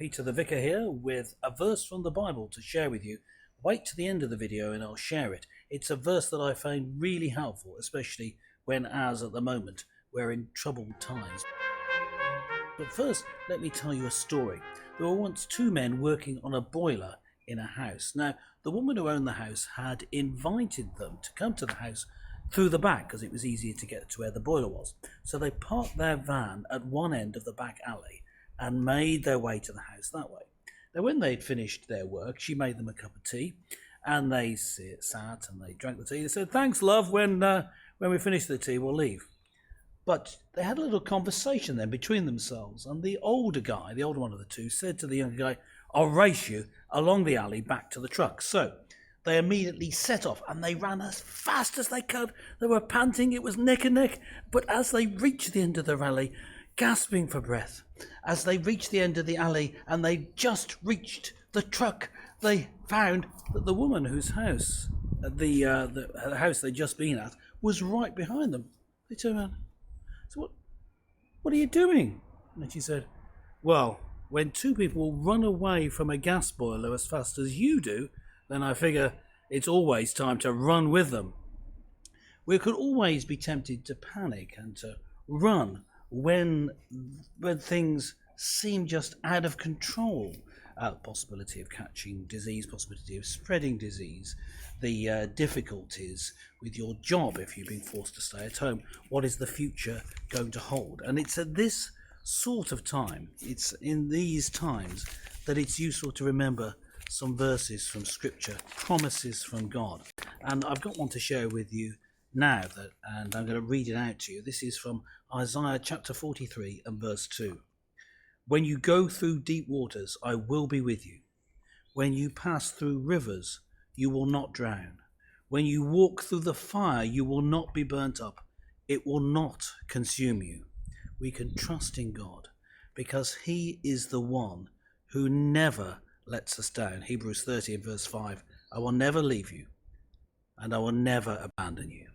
Peter the Vicar here with a verse from the Bible to share with you. Wait to the end of the video and I'll share it. It's a verse that I find really helpful, especially when, as at the moment, we're in troubled times. But first, let me tell you a story. There were once two men working on a boiler in a house. Now, the woman who owned the house had invited them to come to the house through the back because it was easier to get to where the boiler was. So they parked their van at one end of the back alley and made their way to the house that way. Now, when they'd finished their work, she made them a cup of tea, and they sat and they drank the tea. They said, "Thanks, love, when we finish the tea, we'll leave." But they had a little conversation then between themselves, and the older guy, the older one of the two, said to the younger guy, "I'll race you along the alley back to the truck." So they immediately set off, and they ran as fast as they could. They were panting, it was neck and neck, but as they reached the end of the alley, gasping for breath, as they reached the end of the alley and they just reached the truck, they found that the woman whose house, the house they'd just been at, was right behind them. They turned around. "So what are you doing?" And she said, "Well, when two people run away from a gas boiler as fast as you do, then I figure it's always time to run with them." We could always be tempted to panic and to run when things seem just out of control. Possibility of catching disease, possibility of spreading disease, the difficulties with your job if you've been forced to stay at home. What is the future going to hold? And it's at this sort of time, it's in these times that it's useful to remember some verses from Scripture, promises from God. And I've got one to share with you now, and I'm going to read it out to you. This is from Isaiah chapter 43 and verse 2. "When you go through deep waters, I will be with you. When you pass through rivers, you will not drown. When you walk through the fire, you will not be burnt up. It will not consume you." We can trust in God because He is the one who never lets us down. Hebrews 30 and verse 5, "I will never leave you and I will never abandon you."